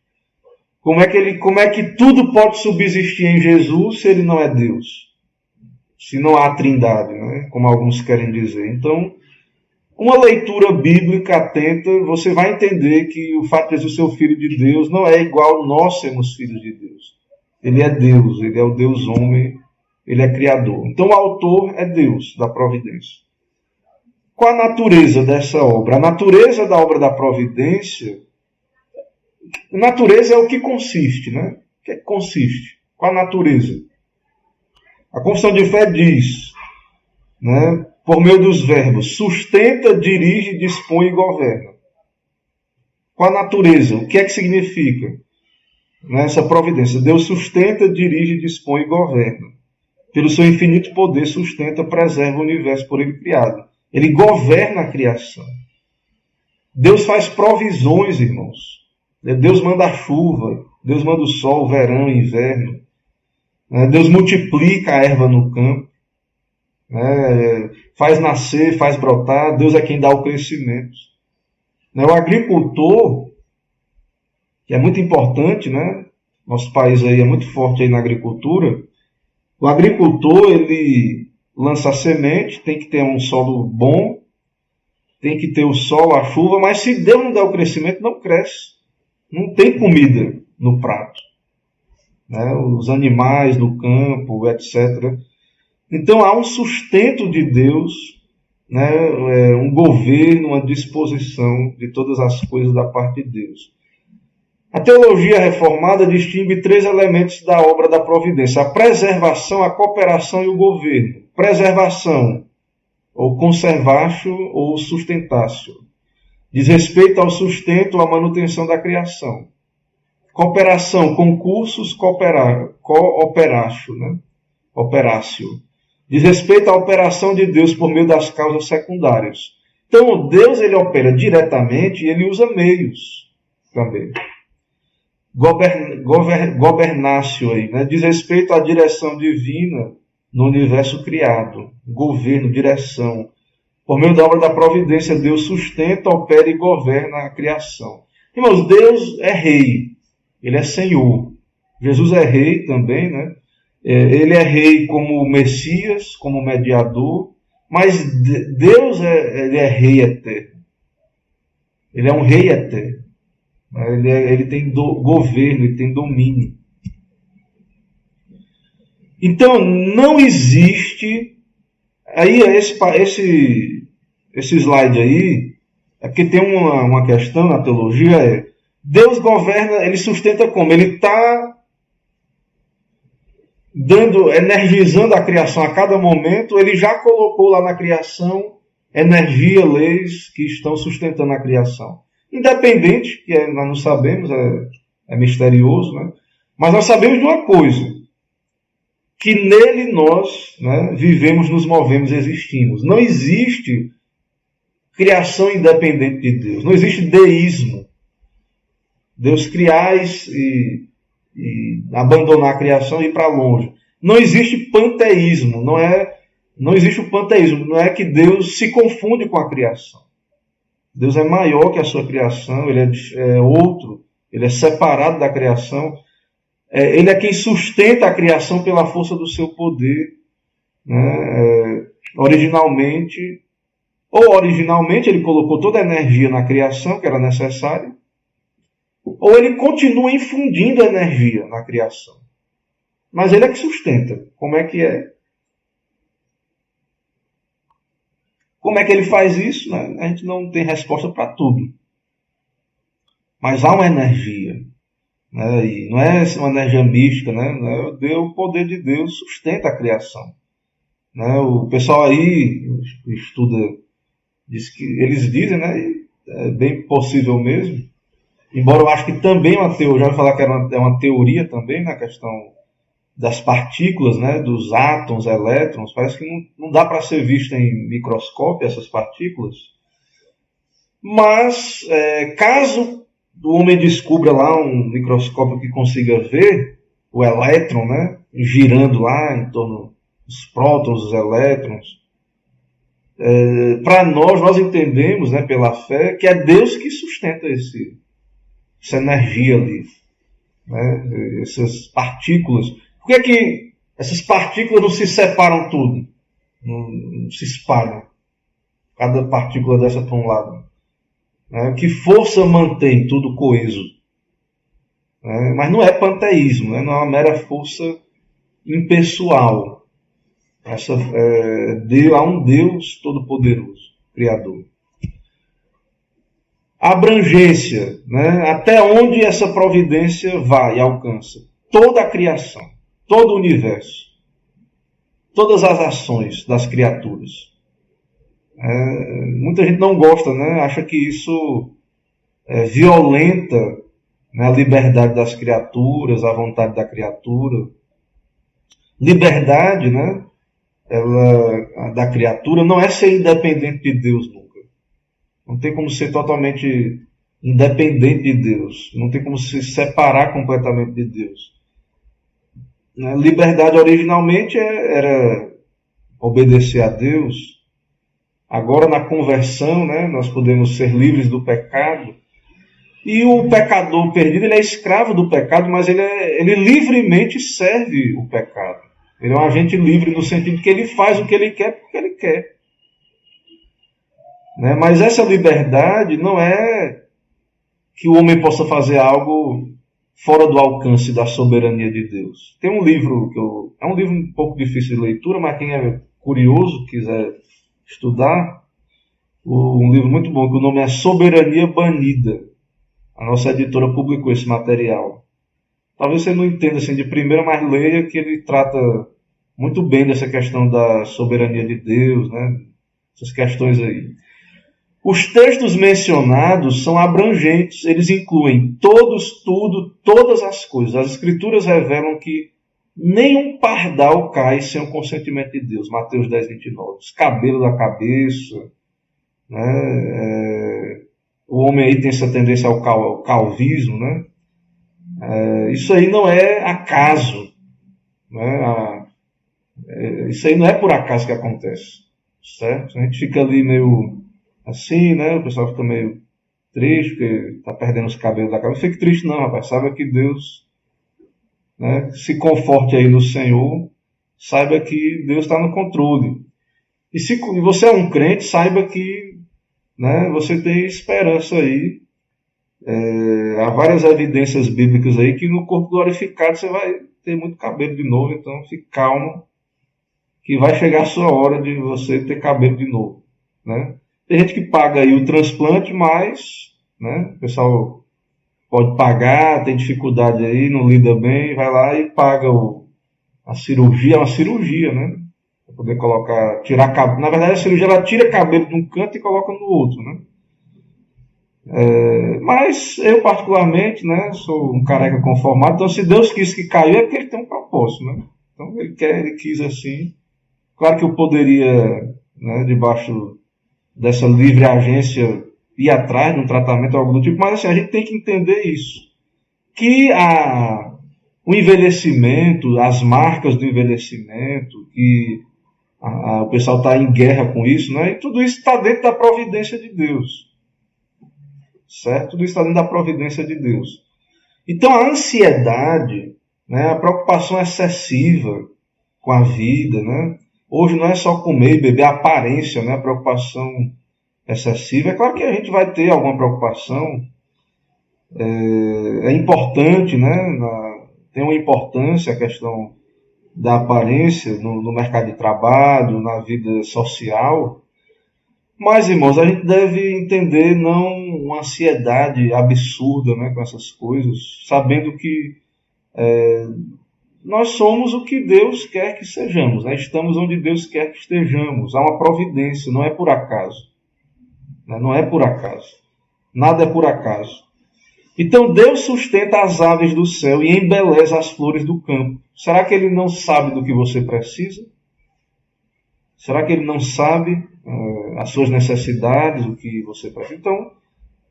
Como é que tudo pode subsistir em Jesus se ele não é Deus? Se não há trindade, né? Como alguns querem dizer. Então, uma leitura bíblica atenta, você vai entender que o fato de Jesus ser o Filho de Deus não é igual nós sermos filhos de Deus. Ele é Deus, ele é o Deus homem, ele é criador. Então o autor é Deus da providência. Qual a natureza dessa obra? A natureza da obra da providência, natureza é o que consiste, né? O que é que consiste? Qual a natureza? A confissão de fé diz, né, por meio dos verbos, sustenta, dirige, dispõe e governa. Qual a natureza? O que é que significa essa providência? Deus sustenta, dirige, dispõe e governa. Pelo seu infinito poder, sustenta, preserva o universo por ele criado. Ele governa a criação. Deus faz provisões, irmãos. Deus manda a chuva, Deus manda o sol, o verão, o inverno. Deus multiplica a erva no campo. Faz nascer, faz brotar. Deus é quem dá o crescimento. O agricultor, que é muito importante, né? Nosso país aí é muito forte aí na agricultura. O agricultor, ele lança a semente, tem que ter um solo bom, tem que ter o sol, a chuva, mas se Deus não der o crescimento, não cresce. Não tem comida no prato. Os animais do campo, etc. Então há um sustento de Deus, um governo, uma disposição de todas as coisas da parte de Deus. A teologia reformada distingue 3 elementos da obra da providência: a preservação, a cooperação e o governo. Preservação, ou conservatio, ou sustentatio. Diz respeito ao sustento, à manutenção da criação. Cooperação, concursos, cooperatio, né? Operatio. Diz respeito à operação de Deus por meio das causas secundárias. Então, Deus ele opera diretamente e ele usa meios também. Governatio, aí, né? Diz respeito à direção divina no universo criado. Governo, direção. Por meio da obra da providência, Deus sustenta, opera e governa a criação. Irmãos, Deus é rei. Ele é Senhor. Jesus é rei também, né? Ele é rei como Messias, como mediador. Mas Deus ele é rei eterno. Ele é um rei eterno. Ele tem governo, ele tem domínio. Então, não existe... Aí, esse slide aí, é porque tem uma questão na teologia, Deus governa, ele sustenta como? Ele está energizando a criação a cada momento, ele já colocou lá na criação energia, leis que estão sustentando a criação. Independente, que nós não sabemos, é misterioso, né? Mas nós sabemos de uma coisa, que nele nós, né, vivemos, nos movemos, existimos. Não existe criação independente de Deus. Não existe deísmo. Deus criar e abandonar a criação e ir para longe. Não existe panteísmo. Não existe o panteísmo. Não é que Deus se confunde com a criação. Deus é maior que a sua criação. Ele é outro. Ele é separado da criação. Ele é quem sustenta a criação pela força do seu poder. Né? Originalmente ele colocou toda a energia na criação que era necessária, ou ele continua infundindo energia na criação. Mas ele é que sustenta. Como é que é? Como é que ele faz isso? Né? A gente não tem resposta para tudo. Mas há uma energia. Né? E não é uma energia mística. Né? O poder de Deus sustenta a criação. Né? O pessoal aí estuda, diz que eles dizem, né? É bem possível mesmo. Embora eu acho que também uma teoria, já vou falar que é uma teoria também na questão das partículas, né, dos átomos, elétrons, parece que não dá para ser vista em microscópio essas partículas. Mas, caso o homem descubra lá um microscópio que consiga ver o elétron, né, girando lá em torno dos prótons, dos elétrons, para nós entendemos, né, pela fé, que é Deus que sustenta essa energia ali, né, essas partículas. Por que é que essas partículas não se separam tudo? Não se espalham. Cada partícula dessa para um lado. Né? Que força mantém tudo coeso? Né? Mas não é panteísmo, né? Não é uma mera força impessoal. Há um Deus todo-poderoso, Criador. A abrangência, né? Até onde essa providência vai e alcança? Toda a criação, todo o universo, todas as ações das criaturas. Muita gente não gosta, né? Acha que isso violenta, né, a liberdade das criaturas, a vontade da criatura. Liberdade, né, da criatura não é ser independente de Deus nunca. Não tem como ser totalmente independente de Deus. Não tem como se separar completamente de Deus. Liberdade originalmente era obedecer a Deus. Agora, na conversão, né, nós podemos ser livres do pecado. E o pecador perdido, ele é escravo do pecado, mas ele livremente serve o pecado. Ele é um agente livre no sentido que ele faz o que ele quer porque ele quer. Né? Mas essa liberdade não é que o homem possa fazer algo fora do alcance da soberania de Deus. Tem um livro é um livro um pouco difícil de leitura, mas quem é curioso, quiser estudar, um livro muito bom, que o nome é Soberania Banida. A nossa editora publicou esse material. Talvez você não entenda assim de primeira, mas leia, que ele trata muito bem dessa questão da soberania de Deus, né? Essas questões aí. Os textos mencionados são abrangentes, eles incluem todas as coisas. As Escrituras revelam que nenhum pardal cai sem o consentimento de Deus. Mateus 10, 29. Os cabelos da cabeça, né? O homem aí tem essa tendência ao calvismo, né? Isso aí não é acaso, né? Isso aí não é por acaso que acontece, certo? A gente fica ali meio assim, né? O pessoal fica meio triste porque está perdendo os cabelos da cabeça. Não fique triste não, rapaz. Saiba que Deus, né, se conforte aí no Senhor. Saiba que Deus está no controle. E se você é um crente, saiba que, né, você tem esperança aí. Há várias evidências bíblicas aí que no corpo glorificado você vai ter muito cabelo de novo. Então fique calmo, que vai chegar a sua hora de você ter cabelo de novo, né? Tem gente que paga aí o transplante, mas, né, o pessoal pode pagar, tem dificuldade aí, não lida bem, vai lá e paga a cirurgia. É uma cirurgia, né? Para poder tirar cabelo. Na verdade, a cirurgia ela tira cabelo de um canto e coloca no outro, né? Mas eu, particularmente, né, sou um careca conformado, então se Deus quis que caiu é porque ele tem um propósito, né? Então ele quis assim. Claro que eu poderia, né, debaixo dessa livre agência, ir atrás de um tratamento ou algo do tipo, mas assim, a gente tem que entender isso. Que o envelhecimento, as marcas do envelhecimento, que o pessoal está em guerra com isso, né? E tudo isso está dentro da providência de Deus. Certo? Tudo isso está dentro da providência de Deus. Então a ansiedade, né, a preocupação excessiva com a vida, né? Hoje não é só comer e beber, a aparência, né? A preocupação excessiva. É claro que a gente vai ter alguma preocupação. É importante, né? Tem uma importância a questão da aparência no mercado de trabalho, na vida social. Mas, irmãos, a gente deve entender não uma ansiedade absurda, né, com essas coisas, sabendo que nós somos o que Deus quer que sejamos, né? Estamos onde Deus quer que estejamos. Há uma providência, não é por acaso. Né? Não é por acaso. Nada é por acaso. Então Deus sustenta as aves do céu e embeleza as flores do campo. Será que Ele não sabe do que você precisa? Será que Ele não sabe as suas necessidades, o que você precisa? Então,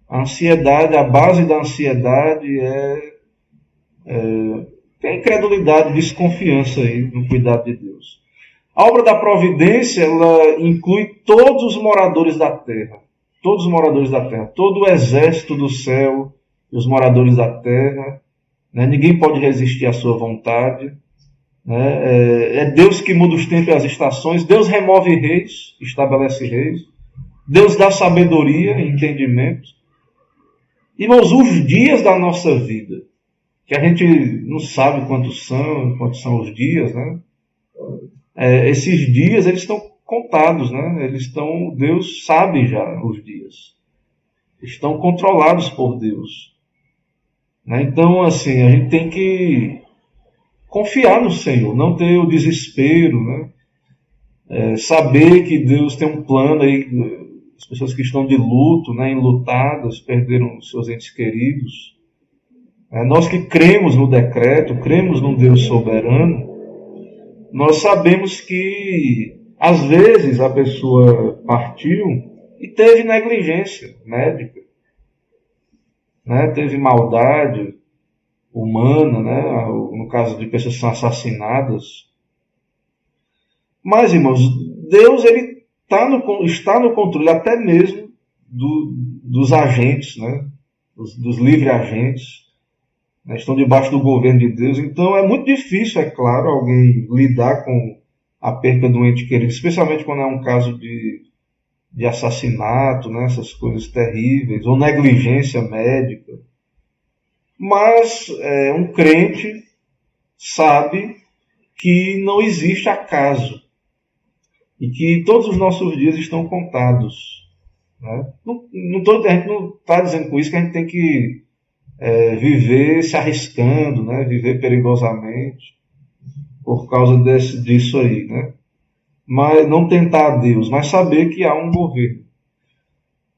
a ansiedade, a base da ansiedade tem incredulidade, desconfiança aí no cuidado de Deus. A obra da providência, ela inclui todos os moradores da terra. Todos os moradores da terra. Todo o exército do céu e os moradores da terra. Né? Ninguém pode resistir à sua vontade. Né? É Deus que muda os tempos e as estações. Deus remove reis, estabelece reis. Deus dá sabedoria e entendimento. Irmãos, os dias da nossa vida, que a gente não sabe quantos são os dias, né? Esses dias, eles estão contados, né? Deus sabe já os dias. Estão controlados por Deus. Né? Então, assim, a gente tem que confiar no Senhor, não ter o desespero, né? Saber que Deus tem um plano aí. As pessoas que estão de luto, né, enlutadas, perderam seus entes queridos. Nós que cremos no decreto, cremos num Deus soberano, nós sabemos que, às vezes, a pessoa partiu e teve negligência médica, né, teve maldade humana, né, no caso de pessoas que são assassinadas. Mas, irmãos, Deus, ele está no controle até mesmo dos agentes, né? dos livres agentes, né? Estão debaixo do governo de Deus. Então é muito difícil, é claro, alguém lidar com a perda de um ente querido, especialmente quando é um caso de assassinato, né? Essas coisas terríveis, ou negligência médica. Mas um crente sabe que não existe acaso. E que todos os nossos dias estão contados. Né? A gente não está dizendo com isso que a gente tem que viver se arriscando, né? Viver perigosamente, por causa disso aí. Né? Mas não tentar a Deus, mas saber que há um governo.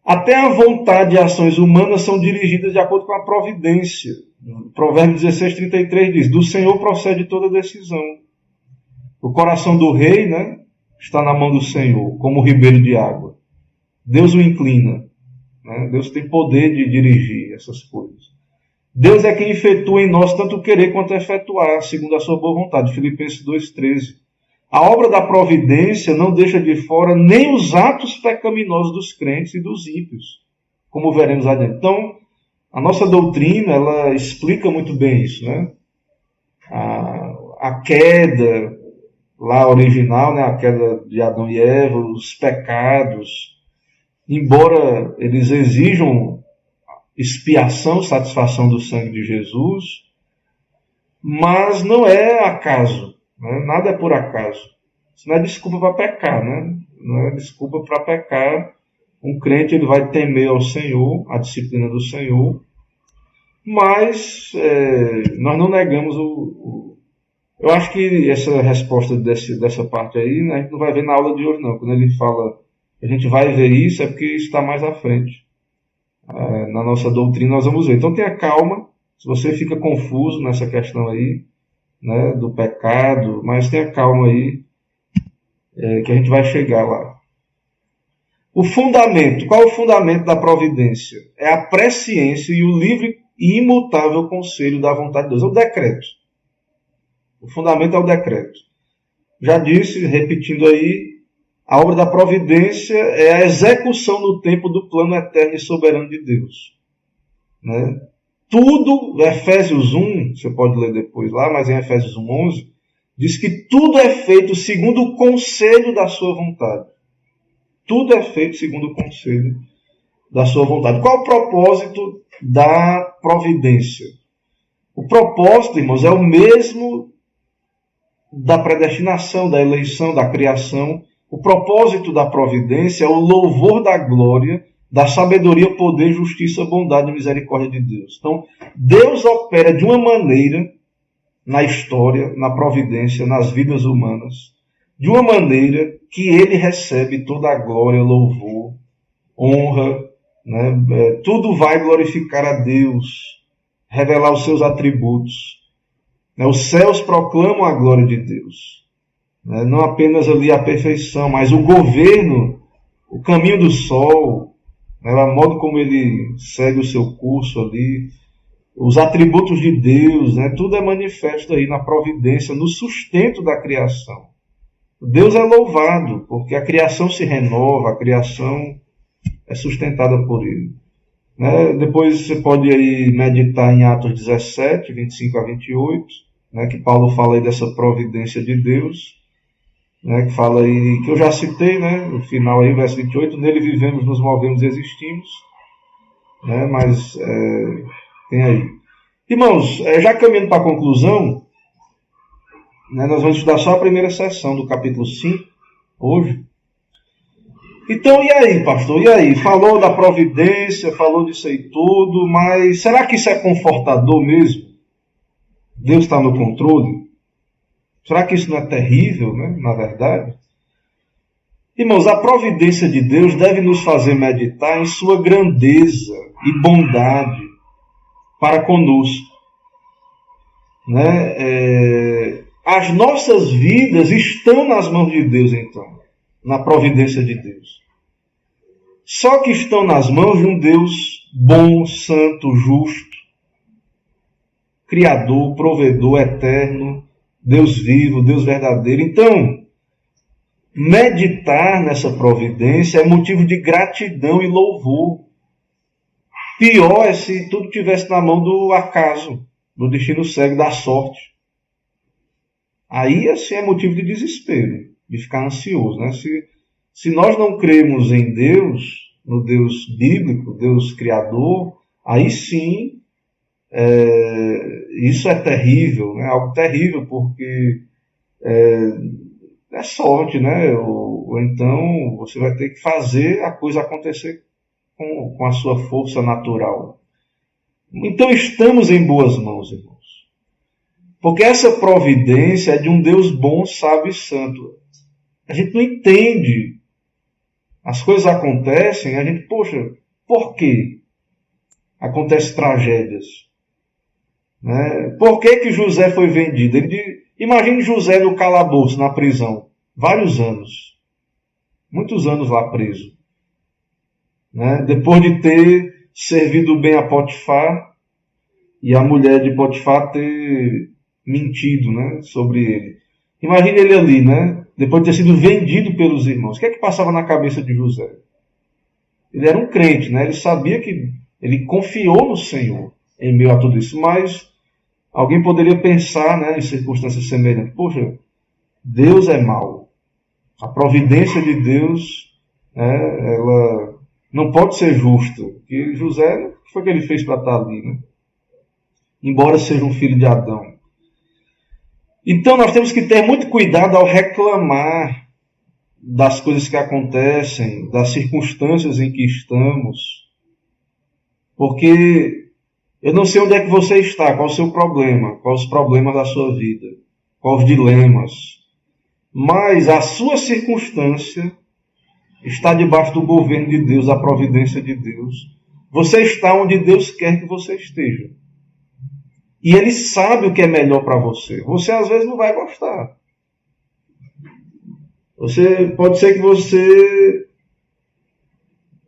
Até a vontade e ações humanas são dirigidas de acordo com a providência. Provérbios 16:33 diz: do Senhor procede toda decisão. O coração do rei, né, está na mão do Senhor, como o ribeiro de água. Deus o inclina. Né? Deus tem poder de dirigir essas coisas. Deus é quem efetua em nós tanto querer quanto efetuar, segundo a sua boa vontade. Filipenses 2:13. A obra da providência não deixa de fora nem os atos pecaminosos dos crentes e dos ímpios, como veremos adiante. Então, a nossa doutrina, ela explica muito bem isso, né? A queda lá original, né, a queda de Adão e Eva, os pecados, embora eles exijam expiação, satisfação do sangue de Jesus, mas não é acaso, né? Nada é por acaso. Isso não é desculpa para pecar, né? Não é desculpa para pecar. Um crente, ele vai temer ao Senhor, a disciplina do Senhor, mas nós não negamos Eu acho que essa resposta dessa parte aí, né, a gente não vai ver na aula de hoje, não. Quando ele fala que a gente vai ver isso, é porque isso está mais à frente. Na nossa doutrina nós vamos ver. Então tenha calma, se você fica confuso nessa questão aí, né, do pecado, mas tenha calma aí, que a gente vai chegar lá. O fundamento, qual é o fundamento da providência? É a presciência e o livre e imutável conselho da vontade de Deus. É o decreto. O fundamento é o decreto. Já disse, repetindo aí, a obra da providência é a execução no tempo do plano eterno e soberano de Deus. Né? Tudo, Efésios 1, você pode ler depois lá, mas em Efésios 1:11, diz que tudo é feito segundo o conselho da sua vontade. Tudo é feito segundo o conselho da sua vontade. Qual é o propósito da providência? O propósito, irmãos, é o mesmo da predestinação, da eleição, da criação. O propósito da providência é o louvor da glória, da sabedoria, poder, justiça, bondade e misericórdia de Deus. Então, Deus opera de uma maneira na história, na providência, nas vidas humanas, de uma maneira que ele recebe toda a glória, louvor, honra, né? Tudo vai glorificar a Deus, revelar os seus atributos. Os céus proclamam a glória de Deus. Não apenas ali a perfeição, mas o governo, o caminho do sol, o modo como ele segue o seu curso ali, os atributos de Deus, tudo é manifesto aí na providência, no sustento da criação. Deus é louvado, porque a criação se renova, a criação é sustentada por Ele. Né? Depois você pode aí meditar em Atos 17, 25 a 28, né? Que Paulo fala aí dessa providência de Deus, né? Que fala aí, que eu já citei, né? No final aí, verso 28, nele vivemos, nos movemos e existimos. Né? Mas tem aí. Irmãos, já caminhando para a conclusão, né? Nós vamos estudar só a primeira sessão do capítulo 5, hoje. Então, e aí, pastor? E aí? Falou da providência, falou disso aí tudo, mas será que isso é confortador mesmo? Deus está no controle? Será que isso não é terrível, né? Na verdade? Irmãos, a providência de Deus deve nos fazer meditar em sua grandeza e bondade para conosco. Né? As nossas vidas estão nas mãos de Deus, então. Na providência de Deus. Só que estão nas mãos de um Deus bom, santo, justo, criador, provedor, eterno, Deus vivo, Deus verdadeiro. Então, meditar nessa providência é motivo de gratidão e louvor. Pior é se tudo estivesse na mão do acaso, do destino cego, da sorte. Aí, assim, é motivo de desespero, de ficar ansioso, né? Se nós não cremos em Deus, no Deus bíblico, Deus criador, aí sim, isso é terrível, né? Algo terrível, porque é sorte, né? Ou então você vai ter que fazer a coisa acontecer com a sua força natural. Então estamos em boas mãos, irmãos. Porque essa providência é de um Deus bom, sábio e santo. A gente não entende. As coisas acontecem, a gente, poxa, por quê? Acontecem tragédias. Né? Por que José foi vendido? Imagine José no calabouço, na prisão. Vários anos. Muitos anos lá preso. Né? Depois de ter servido bem a Potifar, e a mulher de Potifar ter mentido, né, sobre ele. Imagine ele ali, né, depois de ter sido vendido pelos irmãos. O que é que passava na cabeça de José? Ele era um crente, né? Ele sabia que ele confiou no Senhor em meio a tudo isso, mas alguém poderia pensar, né, em circunstâncias semelhantes. Poxa, Deus é mau. A providência de Deus, né, ela não pode ser justa. Porque José, o que foi que ele fez para estar ali, né? Embora seja um filho de Adão. Então nós temos que ter muito cuidado ao reclamar das coisas que acontecem, das circunstâncias em que estamos. Porque eu não sei onde é que você está, qual é o seu problema, quais os problemas da sua vida, quais os dilemas. Mas a sua circunstância está debaixo do governo de Deus, da providência de Deus. Você está onde Deus quer que você esteja. E Ele sabe o que é melhor para você. Você às vezes não vai gostar. Pode ser que você,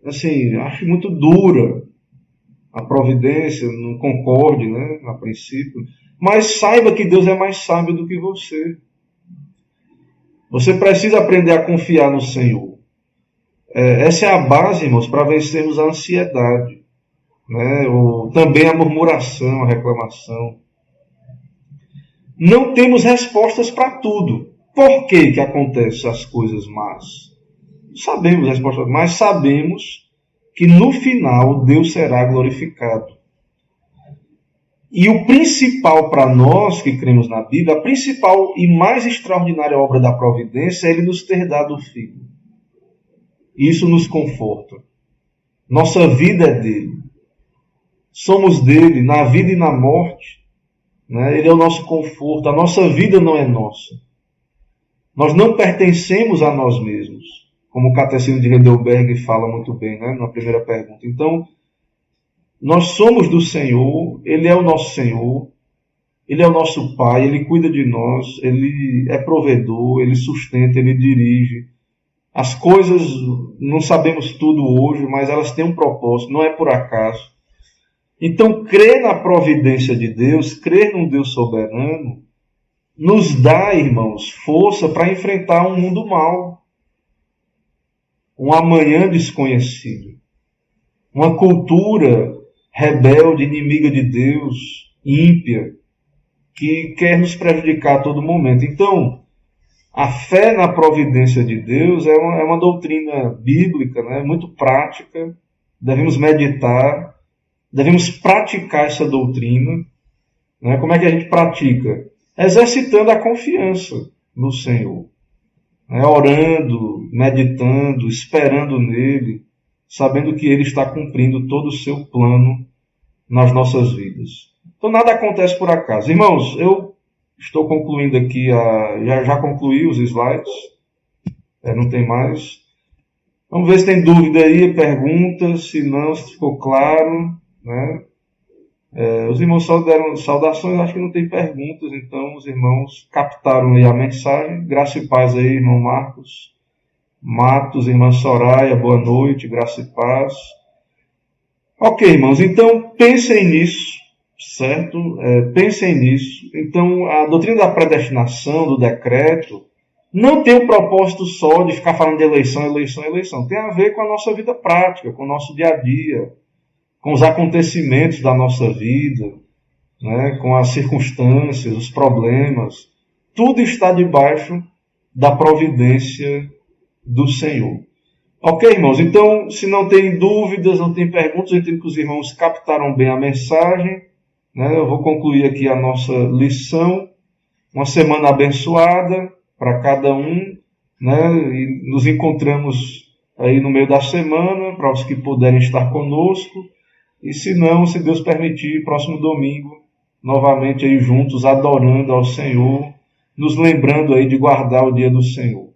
assim, ache muito dura a providência, não concorde, né, a princípio. Mas saiba que Deus é mais sábio do que você. Você precisa aprender a confiar no Senhor. Essa é a base, irmãos, para vencermos a ansiedade. Né? Ou também a murmuração, a reclamação. Não temos respostas para tudo. Por que acontecem as coisas más? Não sabemos as respostas, mas sabemos que no final Deus será glorificado. E o principal para nós que cremos na Bíblia, a principal e mais extraordinária obra da providência é Ele nos ter dado o Filho. Isso nos conforta. Nossa vida é dele. Somos dele na vida e na morte. Né? Ele é o nosso conforto. A nossa vida não é nossa. Nós não pertencemos a nós mesmos. Como o Catecismo de Heidelberg fala muito bem, né? Na primeira pergunta. Então, nós somos do Senhor. Ele é o nosso Senhor. Ele é o nosso Pai. Ele cuida de nós. Ele é provedor. Ele sustenta. Ele dirige. As coisas, não sabemos tudo hoje, mas elas têm um propósito. Não é por acaso. Então, crer na providência de Deus, crer num Deus soberano, nos dá, irmãos, força para enfrentar um mundo mau, um amanhã desconhecido, uma cultura rebelde, inimiga de Deus, ímpia, que quer nos prejudicar a todo momento. Então, a fé na providência de Deus é uma doutrina bíblica, né, muito prática. Devemos meditar, devemos praticar essa doutrina. Né? Como é que a gente pratica? Exercitando a confiança no Senhor. Né? Orando, meditando, esperando nele, sabendo que ele está cumprindo todo o seu plano nas nossas vidas. Então nada acontece por acaso. Irmãos, eu estou concluindo aqui, já concluí os slides, não tem mais. Vamos ver se tem dúvida aí, perguntas, se não, se ficou claro. Né? Os irmãos só deram saudações, acho que não tem perguntas, então os irmãos captaram aí a mensagem. Graça e paz aí, irmão Marcos, Matos, irmã Soraya, boa noite, graça e paz. Ok, irmãos, então pensem nisso, certo? Pensem nisso. Então, a doutrina da predestinação, do decreto, não tem o propósito só de ficar falando de eleição, eleição, eleição. Tem a ver com a nossa vida prática, com o nosso dia a dia, com os acontecimentos da nossa vida, né? Com as circunstâncias, os problemas. Tudo está debaixo da providência do Senhor. Ok, irmãos? Então, se não tem dúvidas, não tem perguntas, eu entendo que os irmãos captaram bem a mensagem. Né? Eu vou concluir aqui a nossa lição. Uma semana abençoada para cada um. Né? E nos encontramos aí no meio da semana, para os que puderem estar conosco. E se não, se Deus permitir, próximo domingo, novamente aí juntos, adorando ao Senhor, nos lembrando aí de guardar o dia do Senhor.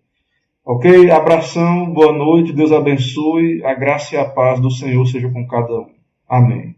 Ok? Abração, boa noite, Deus abençoe, a graça e a paz do Senhor seja com cada um. Amém.